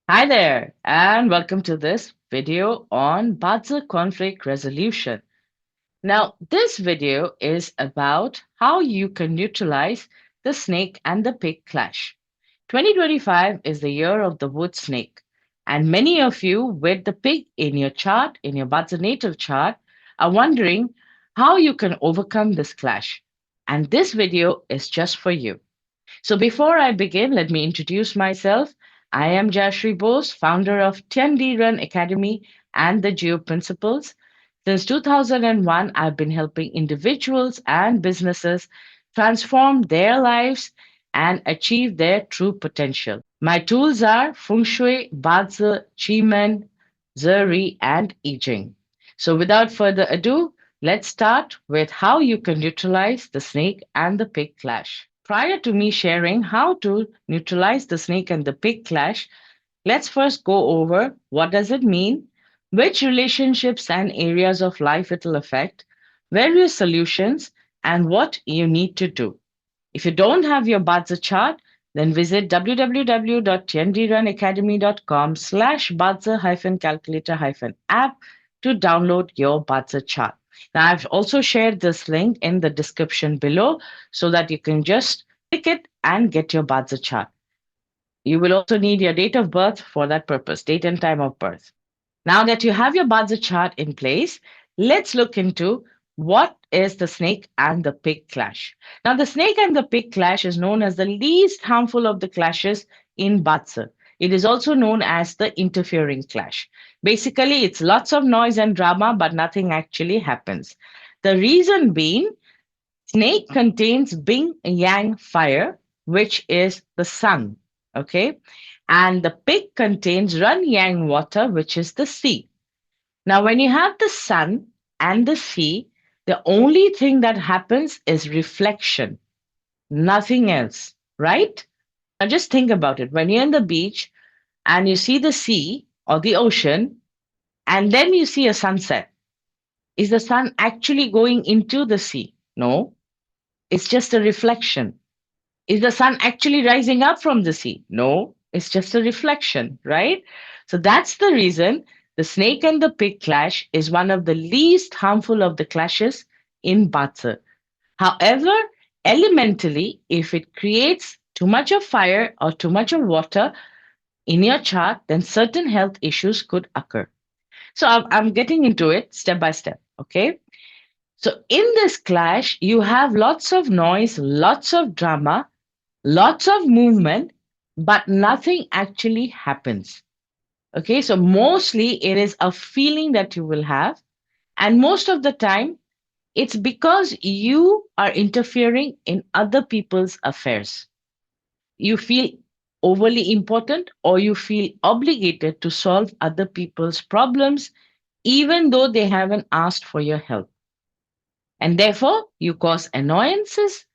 Hi there, and welcome to this video on BaZi conflict resolution. Now, this video is about how you can neutralize the snake and the pig clash. 2025 is the year of the wood snake, and many of you with the pig in your chart, in your BaZi natal chart, are wondering how you can overcome this clash. And this video is just for you. So before I begin, let me introduce myself. I am Jayashree Bose, founder of 10D Run Academy and the Geo Principles. Since 2001, I've been helping individuals and businesses transform their lives and achieve their true potential. My tools are Feng Shui, Bazi, Chimen, Zeri, and I Ching. So without further ado, let's start with how you can neutralize the snake and the pig clash. Prior to me sharing how to neutralize the snake and the pig clash, let's first go over what does it mean, which relationships and areas of life it will affect, various solutions, and what you need to do. If you don't have your Badza chart, then visit www.tndrunacademy.com/Badza-calculator-app to download your Badza chart. Now, I've also shared this link in the description below so that you can just click it and get your Badza chart. You will also need your date of birth for that purpose, date and time of birth. Now that you have your Badza chart in place, let's look into what is the snake and the pig clash. Now, the snake and the pig clash is known as the least harmful of the clashes in Badza. It is also known as the interfering clash. Basically, it's lots of noise and drama, but nothing actually happens. The reason being, snake contains Bing Yang fire, which is the sun. Okay. And the pig contains Run Yang water, which is the sea. Now, when you have the sun and the sea, the only thing that happens is reflection, nothing else, right? Now, just think about it. When you're on the beach and you see the sea or the ocean, and then you see a sunset, is the sun actually going into the sea? No, it's just a reflection. Is the sun actually rising up from the sea? No, it's just a reflection, right? So that's the reason the snake and the pig clash is one of the least harmful of the clashes in Batsa. However, elementally, if it creates too much of fire or too much of water in your chart, then certain health issues could occur. So I'm getting into it step by step, okay? So in this clash, you have lots of noise, lots of drama, lots of movement, but nothing actually happens. Okay, so mostly it is a feeling that you will have, and most of the time it's because you are interfering in other people's affairs. You feel overly important or you feel obligated to solve other people's problems, even though they haven't asked for your help. And therefore, you cause annoyances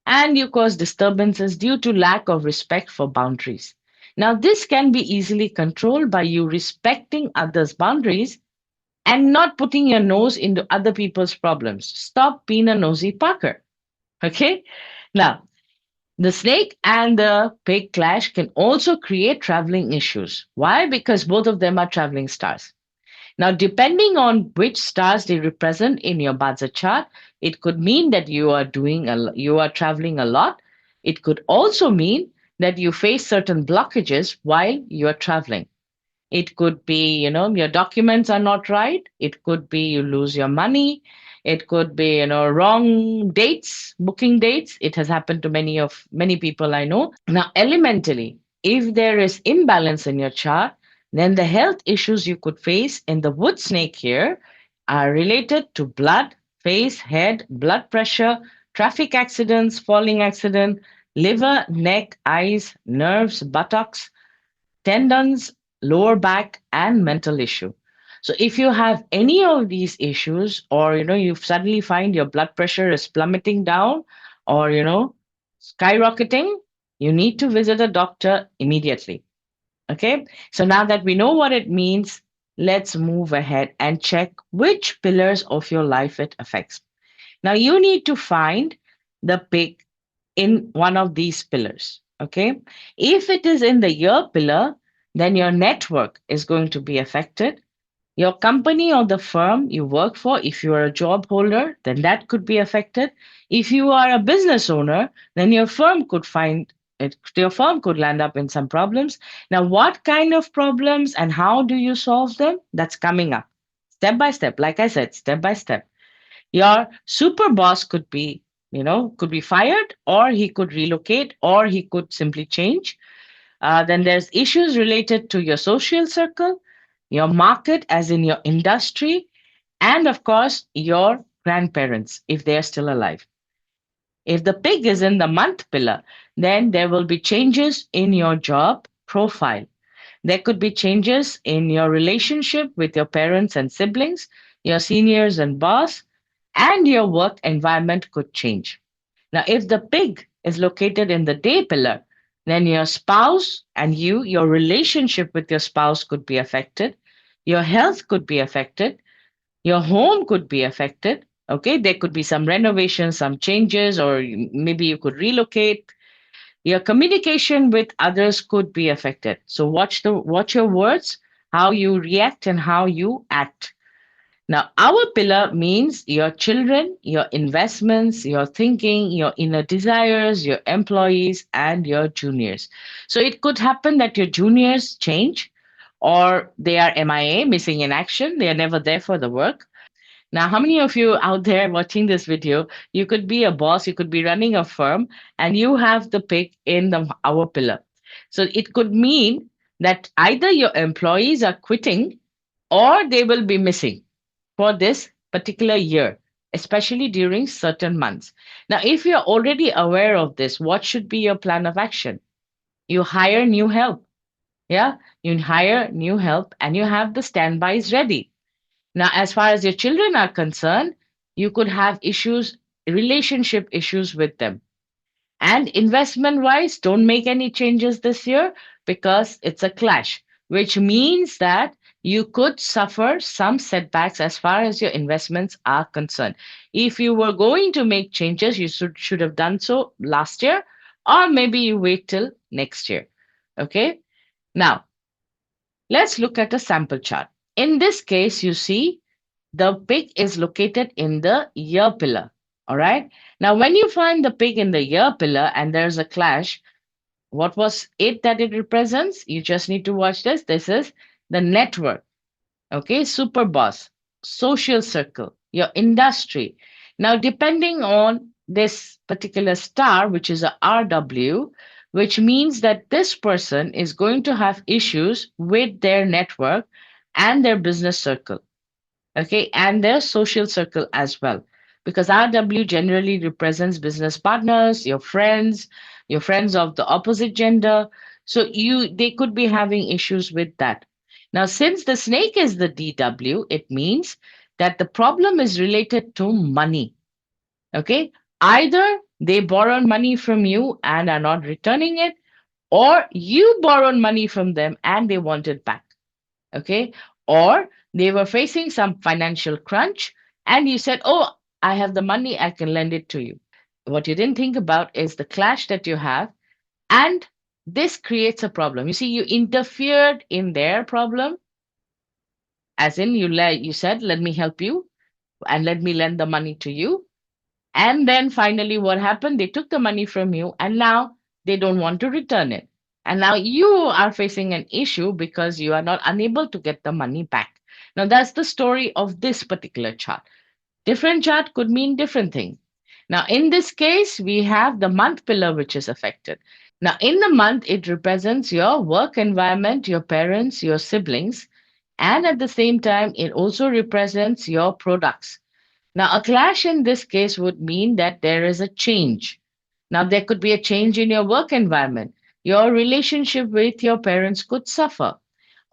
and you cause disturbances due to lack of respect for boundaries. Now, this can be easily controlled by you respecting others' boundaries and not putting your nose into other people's problems. Stop being a nosy Parker. Okay? Now, the snake and the pig clash can also create traveling issues. Why? Because both of them are traveling stars. Now, depending on which stars they represent in your Baza chart, it could mean that you are traveling a lot. It could also mean that you face certain blockages while you are traveling. It could be, your documents are not right. It could be you lose your money. It could be, wrong dates, booking dates. It has happened to many people I know. Now, elementally, if there is imbalance in your chart, then the health issues you could face in the wood snake here are related to blood, face, head, blood pressure, traffic accidents, falling accident, liver, neck, eyes, nerves, buttocks, tendons, lower back, and mental issue. So if you have any of these issues, or you suddenly find your blood pressure is plummeting down, or skyrocketing, you need to visit a doctor immediately. Okay. So now that we know what it means, let's move ahead and check which pillars of your life it affects. Now you need to find the pig in one of these pillars. Okay. If it is in the year pillar, Then your network is going to be affected. Your company or the firm you work for, if you are a job holder, then that could be affected. If you are a business owner, then your firm could land up in some problems. Now, what kind of problems and how do you solve them? That's coming up step by step. Like I said, step by step. Your super boss could be fired, or he could relocate, or he could simply change. Then there's issues related to your social circle, your market, as in your industry, and of course, your grandparents, if they are still alive. If the pig is in the month pillar, then there will be changes in your job profile. There could be changes in your relationship with your parents and siblings, your seniors and boss, and your work environment could change. Now, if the pig is located in the day pillar, then your spouse and your relationship with your spouse could be affected. Your health could be affected. Your home could be affected. Okay, there could be some renovations, some changes, or maybe you could relocate. Your communication with others could be affected. So watch your words, how you react and how you act. Now, our pillar means your children, your investments, your thinking, your inner desires, your employees, and your juniors. So it could happen that your juniors change or they are MIA, missing in action. They are never there for the work. Now, how many of you out there watching this video, you could be a boss, you could be running a firm, and you have the pick in the our pillar. So it could mean that either your employees are quitting or they will be missing for this particular year, especially during certain months. Now, if you're already aware of this, what should be your plan of action? You hire new help. Yeah, you hire new help and you have the standbys ready. Now, as far as your children are concerned, you could have issues, relationship issues with them. And investment wise, don't make any changes this year because it's a clash, which means that you could suffer some setbacks as far as your investments are concerned. If you were going to make changes, you should have done so last year, or maybe you wait till next year. Okay. Now, let's look at a sample chart. In this case, you see the pig is located in the year pillar. All right. Now, when you find the pig in the year pillar and there's a clash, what was it that it represents? You just need to watch this. This is the network. Okay. Super boss, social circle, your industry. Now, depending on this particular star, which is a RW, which means that this person is going to have issues with their network and their business circle. Okay, and their social circle as well, because RW generally represents business partners, your friends of the opposite gender. So they could be having issues with that. Now, since the snake is the DW, it means that the problem is related to money. Okay, either they borrowed money from you and are not returning it, or you borrowed money from them and they want it back. Okay, or they were facing some financial crunch and you said, oh, I have the money, I can lend it to you. What you didn't think about is the clash that you have, and this creates a problem. You see, you interfered in their problem, as in you said, let me help you and let me lend the money to you. And then finally, what happened? They took the money from you and now they don't want to return it. And now you are facing an issue because you are not unable to get the money back. Now, that's the story of this particular chart. Different chart could mean different things. Now, in this case, we have the month pillar, which is affected. Now, in the month, it represents your work environment, your parents, your siblings, and at the same time, it also represents your products. Now, a clash in this case would mean that there is a change. Now, there could be a change in your work environment. Your relationship with your parents could suffer,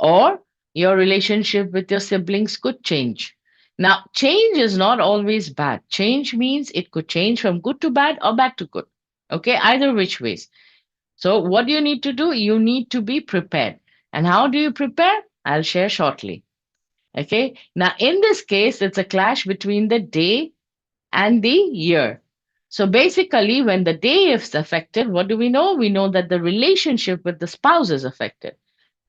or your relationship with your siblings could change. Now, change is not always bad. Change means it could change from good to bad or bad to good. Okay, either which ways. So, what do you need to do? You need to be prepared. And how do you prepare? I'll share shortly. Okay, now in this case, it's a clash between the day and the year. So basically, when the day is affected, what do we know? We know that the relationship with the spouse is affected.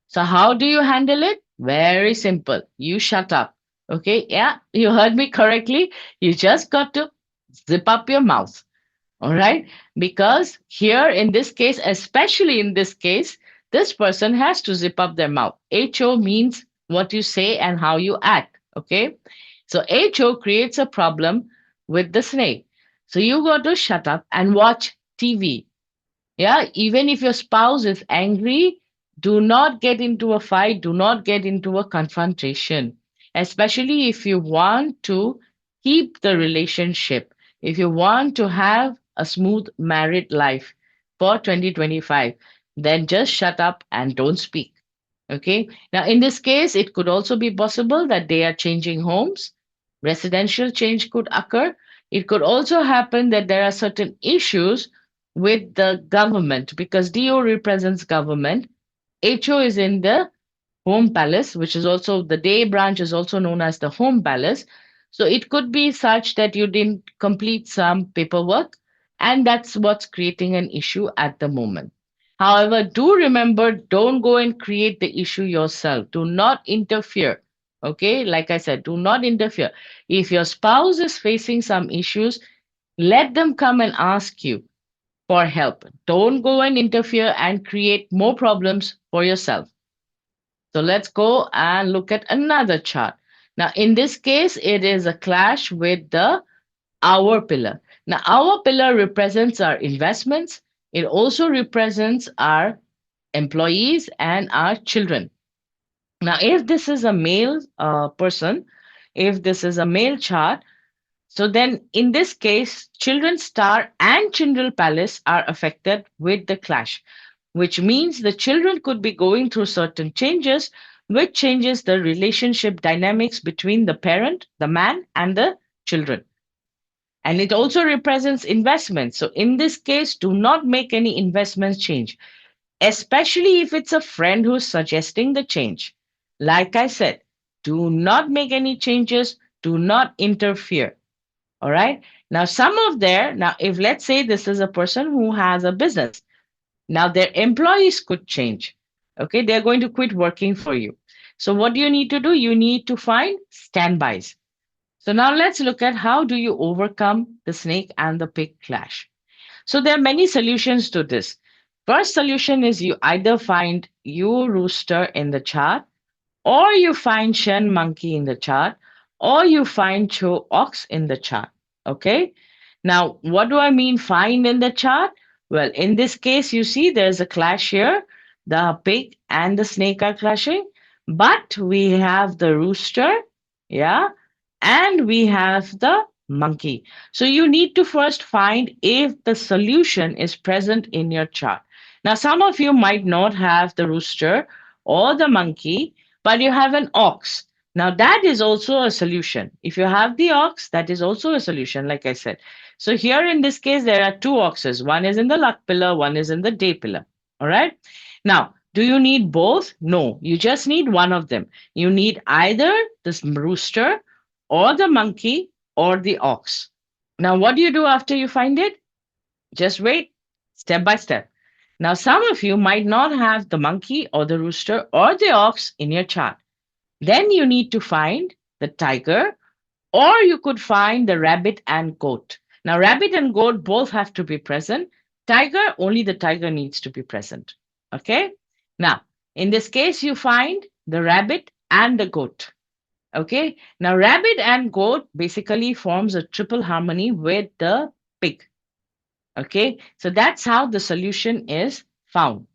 So, how do you handle it? Very simple. You shut up. Okay. Yeah, you heard me correctly. You just got to zip up your mouth. All right. Because here in this case, especially in this case, this person has to zip up their mouth. HO means what you say and how you act. Okay. So HO creates a problem with the snake. So you got to shut up and watch TV. Yeah, even if your spouse is angry, do not get into a fight, do not get into a confrontation, especially if you want to keep the relationship, if you want to have a smooth married life for 2025, then just shut up and don't speak. Okay. Now, in this case, it could also be possible that they are changing homes. Residential change could occur. It could also happen that there are certain issues with the government because DO represents government. HO is in the home palace, which is also the day branch is also known as the home palace. So it could be such that you didn't complete some paperwork, and that's what's creating an issue at the moment. However, do remember, don't go and create the issue yourself. Do not interfere. Okay, like I said, do not interfere. If your spouse is facing some issues, let them come and ask you for help. Don't go and interfere and create more problems for yourself. So let's go and look at another chart. Now, in this case, it is a clash with the hour pillar. Now, our pillar represents our investments. It also represents our employees and our children. Now, if this is a male person, if this is a male chart, so then in this case, children's star and Chindral palace are affected with the clash, which means the children could be going through certain changes, which changes the relationship dynamics between the parent, the man, and the children. And it also represents investments. So in this case, do not make any investments change, especially if it's a friend who's suggesting the change. Like I said, do not make any changes, do not interfere. All right. Now, now, if let's say this is a person who has a business, now their employees could change. Okay. They're going to quit working for you. So, what do you need to do? You need to find standbys. So, now let's look at how do you overcome the snake and the pig clash. So, there are many solutions to this. First solution is you either find your rooster in the chart, or you find Shen monkey in the chart, or you find Cho ox in the chart. Okay. Now, what do I mean find in the chart? Well, in this case, you see there's a clash here. The pig and the snake are clashing, but we have the rooster, yeah, and we have the monkey. So you need to first find if the solution is present in your chart. Now, some of you might not have the rooster or the monkey, but you have an ox. Now, that is also a solution. If you have the ox, that is also a solution, like I said. So, here in this case, there are two oxes. One is in the luck pillar, one is in the day pillar. All right. Now, do you need both? No, you just need one of them. You need either this rooster or the monkey or the ox. Now, what do you do after you find it? Just wait, step by step. Now, some of you might not have the monkey or the rooster or the ox in your chart. Then you need to find the tiger, or you could find the rabbit and goat. Now, rabbit and goat both have to be present. Tiger, only the tiger needs to be present. Okay. Now, in this case, you find the rabbit and the goat. Okay. Now, rabbit and goat basically forms a triple harmony with the pig. Okay. So that's how the solution is found.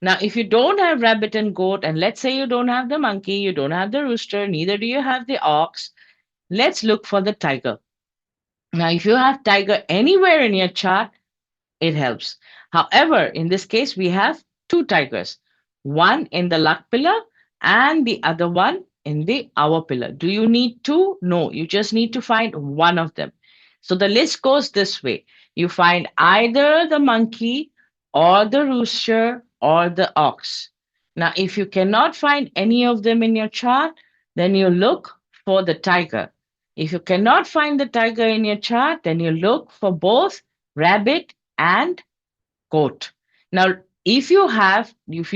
Now, if you don't have rabbit and goat, and let's say you don't have the monkey, you don't have the rooster, neither do you have the ox, let's look for the tiger. Now, if you have tiger anywhere in your chart, it helps. However, in this case, we have two tigers, one in the luck pillar and the other one in the hour pillar. Do you need two? No, you just need to find one of them. So the list goes this way: you find either the monkey or the rooster or the ox. Now, if you cannot find any of them in your chart, then you look for the tiger. If you cannot find the tiger in your chart, then you look for both rabbit and goat. Now, If you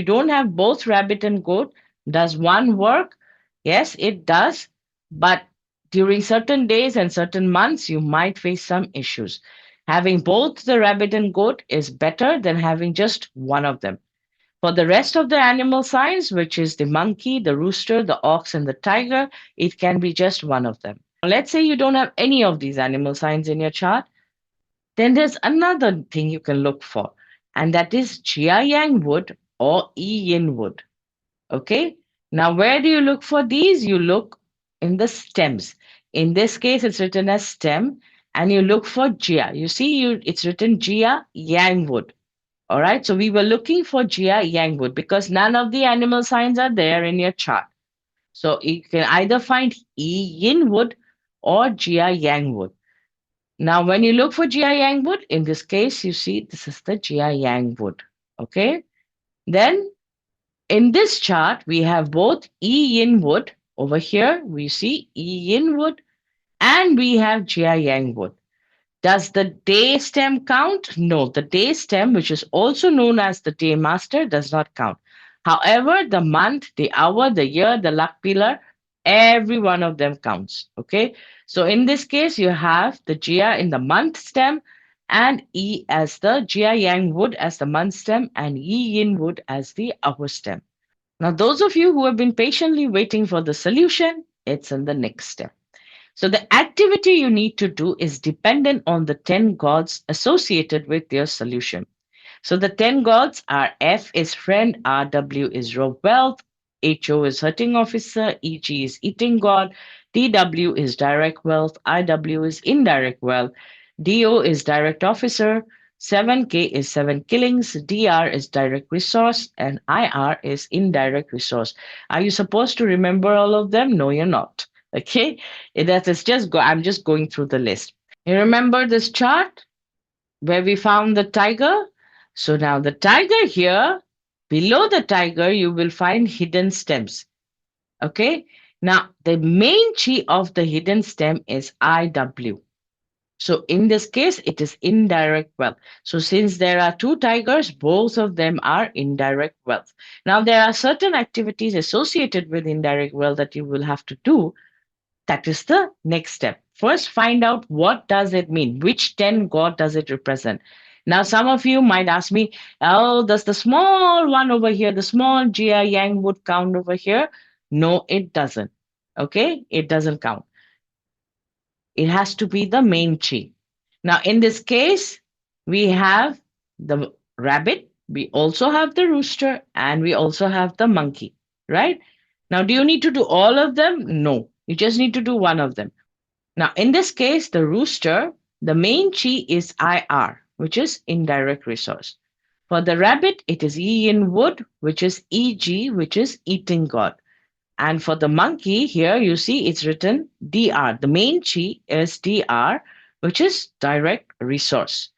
don't have both rabbit and goat, does one work? Yes, it does. But during certain days and certain months, you might face some issues. Having both the rabbit and goat is better than having just one of them. For the rest of the animal signs, which is the monkey, the rooster, the ox, and the tiger, it can be just one of them. Let's say you don't have any of these animal signs in your chart, then there's another thing you can look for, and that is Jia Yang wood or Yi Yin wood. Okay. Now, where do you look for these? You look in the stems. In this case, it's written as stem, and you look for Jia. You see, it's written Jia Yang wood. All right. So we were looking for Jia Yang wood because none of the animal signs are there in your chart. So you can either find Yi Yin wood or Jia Yang wood. Now, when you look for Jia Yang wood, in this case, you see this is the Jia Yang wood. Okay. Then in this chart, we have both E yin wood. Over here, we see E yin wood and we have Jia Yang wood. Does the day stem count? No, the day stem, which is also known as the day master, does not count. However, the month, the hour, the year, the luck pillar, every one of them counts. Okay. So in this case, you have the Jia in the month stem and E as the Jia Yang wood as the month stem and Yi Yin wood as the hour stem. Now, those of you who have been patiently waiting for the solution, it's in the next step. So, the activity you need to do is dependent on the 10 gods associated with your solution. So, the 10 gods are F is friend, RW is wealth, HO is hurting officer, EG is eating god, DW is direct wealth, IW is indirect wealth, DO is direct officer, 7K is 7 killings, DR is direct resource, and IR is indirect resource. Are you supposed to remember all of them? No, you're not. Okay, that is just go. I'm just going through the list. You remember this chart where we found the tiger? So now the tiger here, below the tiger, you will find hidden stems. Okay. Now the main chi of the hidden stem is IW. So in this case, it is indirect wealth. So since there are two tigers, both of them are indirect wealth. Now there are certain activities associated with indirect wealth that you will have to do. That is the next step. First, find out what does it mean? Which 10 god does it represent? Now, some of you might ask me, oh, does the small one over here, the small Jia Yang would count over here? No, it doesn't. Okay, it doesn't count. It has to be the main chi. Now, in this case, we have the rabbit, we also have the rooster, and we also have the monkey, right? Now, do you need to do all of them? No, you just need to do one of them. Now, in this case, the rooster, the main chi is IR, which is indirect resource. For the rabbit, it is E in wood, which is EG, which is eating god. And for the monkey, here you see it's written DR. The main chi is DR, which is direct resource.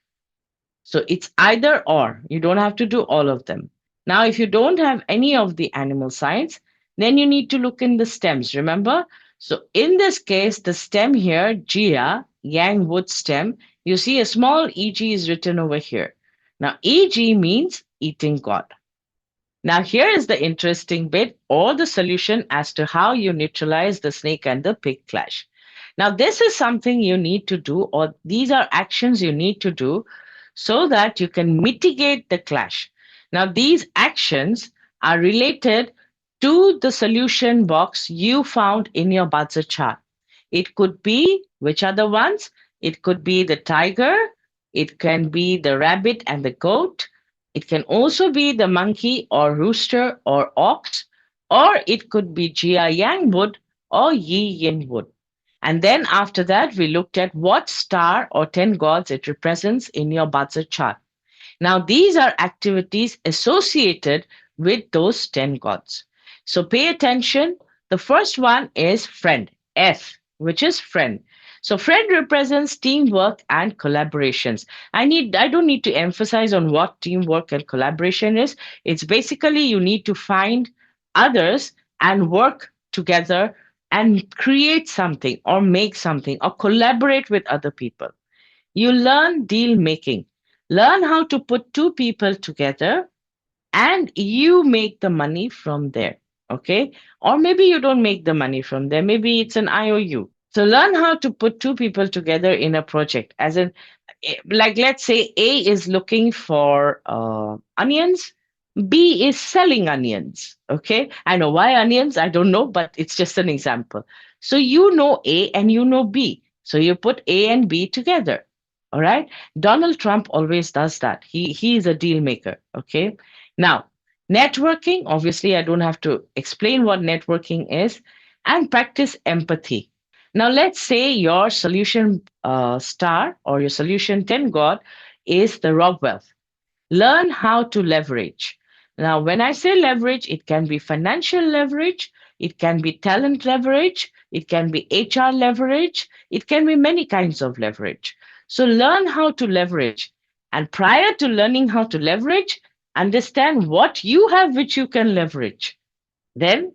So it's either or. You don't have to do all of them. Now, if you don't have any of the animal signs, then you need to look in the stems, remember? So in this case, the stem here, Jia, Yang wood stem, you see a small EG is written over here. Now, EG means eating god. Now, here is the interesting bit or the solution as to how you neutralize the snake and the pig clash. Now, this is something you need to do, or these are actions you need to do so that you can mitigate the clash. Now, these actions are related to the solution box you found in your BaZi chart. It could be, which are the ones? It could be the tiger, it can be the rabbit and the goat, it can also be the monkey or rooster or ox, or it could be Jia Yang wood or Yi Yin wood. And then after that, we looked at what star or 10 gods it represents in your BaZi chart. Now, these are activities associated with those 10 gods. So pay attention. The first one is friend, F, which is friend. So friend represents teamwork and collaborations. I don't need to emphasize on what teamwork and collaboration is. It's basically you need to find others and work together and create something or make something or collaborate with other people. You learn deal making. Learn how to put two people together and you make the money from there. Okay. Or maybe you don't make the money from there. Maybe it's an IOU. So learn how to put two people together in a project. As in, like, let's say A is looking for onions, B is selling onions. Okay. I know why onions, I don't know, but it's just an example. So you know A and you know B. So you put A and B together. All right. Donald Trump always does that. He is a deal maker. Okay. Now, networking, obviously, I don't have to explain what networking is, and practice empathy. Now, let's say your solution star or your solution 10 God is the rock wealth. Learn how to leverage. Now, when I say leverage, it can be financial leverage, it can be talent leverage, it can be HR leverage, it can be many kinds of leverage. So, learn how to leverage. And prior to learning how to leverage, understand what you have which you can leverage. Then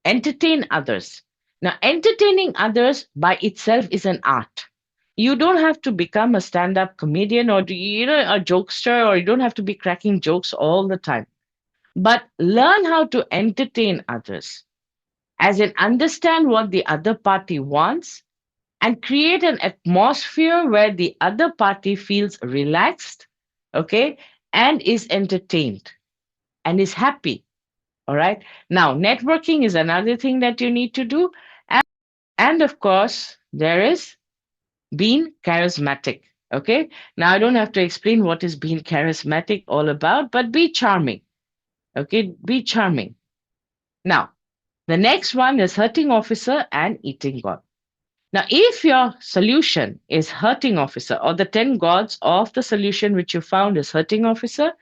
entertain others. Now, entertaining others by itself is an art. You don't have to become a stand up comedian or a jokester, or you don't have to be cracking jokes all the time. But learn how to entertain others, as in understand what the other party wants and create an atmosphere where the other party feels relaxed, okay, and is entertained and is happy. All right. Now, networking is another thing that you need to do. And of course, there is being charismatic. Okay. Now, I don't have to explain what is being charismatic all about, but be charming. Okay. Be charming. Now, the next one is hurting officer and eating God. Now, if your solution is hurting officer, or the 10 gods of the solution which you found is hurting officer,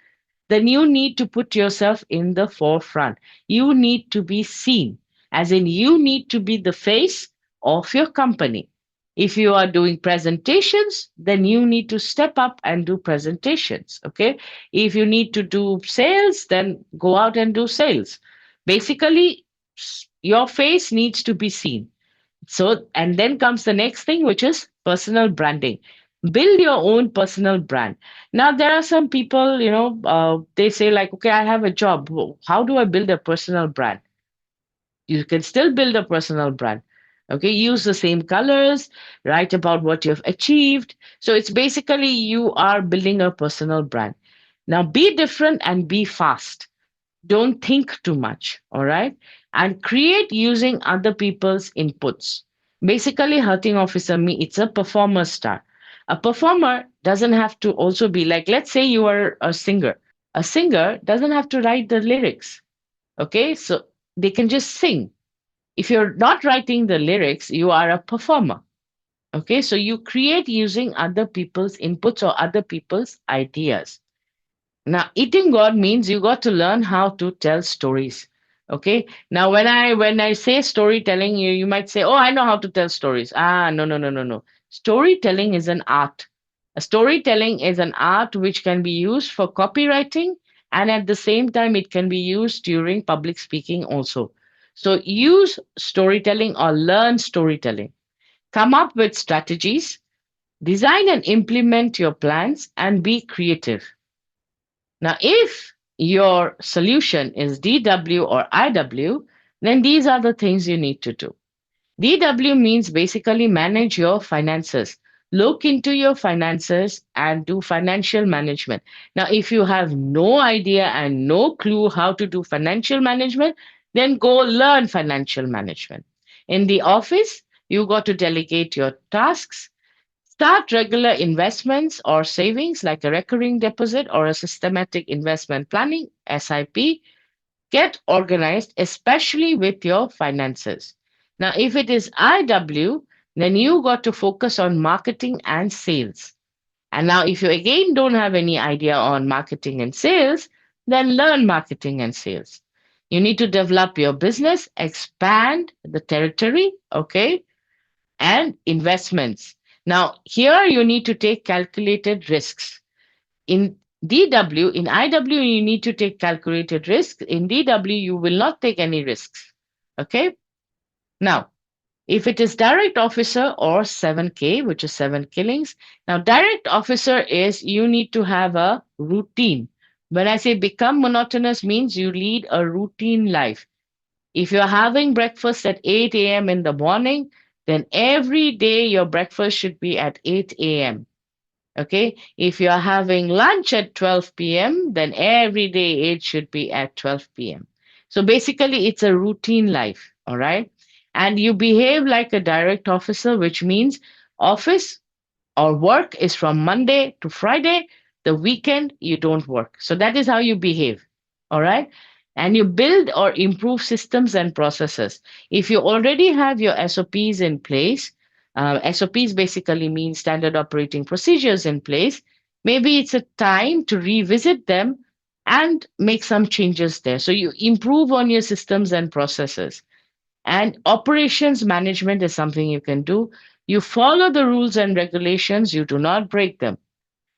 then you need to put yourself in the forefront. You need to be seen, as in, you need to be the face of your company. If you are doing presentations, then you need to step up and do presentations. Okay. If you need to do sales, then go out and do sales. Basically, your face needs to be seen. So, and then comes the next thing, which is personal branding. Build your own personal brand. Now, there are some people, they say, like, okay, I have a job. How do I build a personal brand? You can still build a personal brand. Okay, use the same colors, write about what you've achieved. So, it's basically you are building a personal brand. Now, be different and be fast. Don't think too much, all right? And create using other people's inputs. Basically, hurting officer me, it's a performer star. A performer doesn't have to also be like, let's say you are a singer. A singer doesn't have to write the lyrics, okay? So they can just sing. If you're not writing the lyrics, you are a performer. Okay, so you create using other people's inputs or other people's ideas. Now, eating God means you got to learn how to tell stories. Okay. Now, when I say storytelling, you might say, "Oh, I know how to tell stories." Ah, no, no, no, no, no. Storytelling is an art. A storytelling is an art which can be used for copywriting, and at the same time, it can be used during public speaking also. So, use storytelling or learn storytelling. Come up with strategies, design and implement your plans, and be creative. Now, if your solution is DW or IW, then these are the things you need to do. DW means basically manage your finances. Look into your finances and do financial management. Now, if you have no idea and no clue how to do financial management, then go learn financial management. In the office, you got to delegate your tasks. Start regular investments or savings like a recurring deposit or a systematic investment planning, SIP. Get organized, especially with your finances. Now, if it is IW, then you got to focus on marketing and sales. And now, if you again don't have any idea on marketing and sales, then learn marketing and sales. You need to develop your business, expand the territory, okay? And investments. Now, here you need to take calculated risks. In DW, in IW, you need to take calculated risks. In DW, you will not take any risks. Okay. Now, if it is direct officer or 7K, which is seven killings, now direct officer is you need to have a routine. When I say become monotonous means you lead a routine life. If you're having breakfast at 8 a.m. in the morning, then every day your breakfast should be at 8 a.m. Okay. If you're having lunch at 12 p.m., then every day it should be at 12 p.m. So basically, it's a routine life. All right. And you behave like a direct officer, which means office or work is from Monday to Friday. The weekend, you don't work. So that is how you behave. All right. And you build or improve systems and processes. If you already have your SOPs in place, SOPs basically mean standard operating procedures in place. Maybe it's a time to revisit them and make some changes there. So you improve on your systems and processes. And operations management is something you can do. You follow the rules and regulations, you do not break them.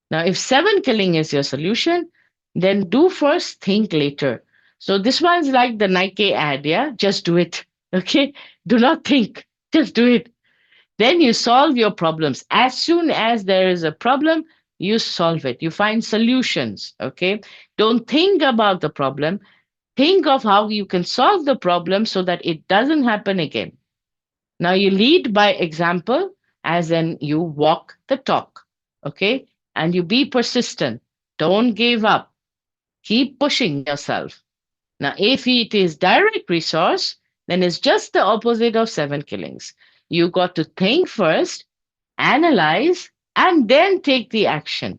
Now, if seven killing is your solution, then do first, think later. So this one's like the Nike ad, yeah? Just do it. Okay? Do not think, just do it. Then you solve your problems. As soon as there is a problem, you solve it. You find solutions. Okay? Don't think about the problem. Think of how you can solve the problem so that it doesn't happen again. Now you lead by example, as in you walk the talk, okay? And you be persistent. Don't give up. Keep pushing yourself. Now, if it is direct resource, then it's just the opposite of seven killings. You got to think first, analyze, and then take the action.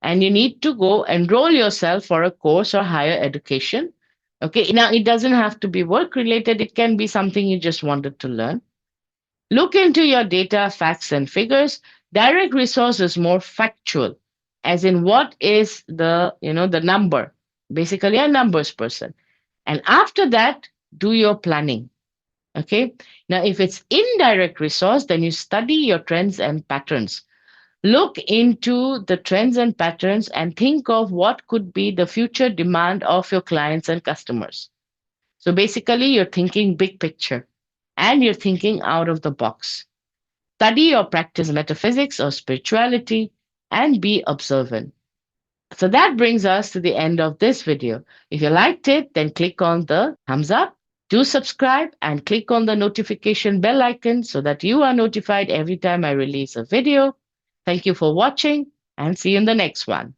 And you need to go enroll yourself for a course or higher education. Okay, now it doesn't have to be work related, it can be something you just wanted to learn. Look into your data, facts, and figures. Direct resource is more factual, as in what is the number, basically a numbers person. And after that, do your planning. Okay. Now, if it's indirect resource, then you study your trends and patterns. Look into the trends and patterns and think of what could be the future demand of your clients and customers. So basically, you're thinking big picture and you're thinking out of the box. Study or practice metaphysics or spirituality and be observant. So that brings us to the end of this video. If you liked it, then click on the thumbs up, do subscribe, and click on the notification bell icon so that you are notified every time I release a video. Thank you for watching and see you in the next one.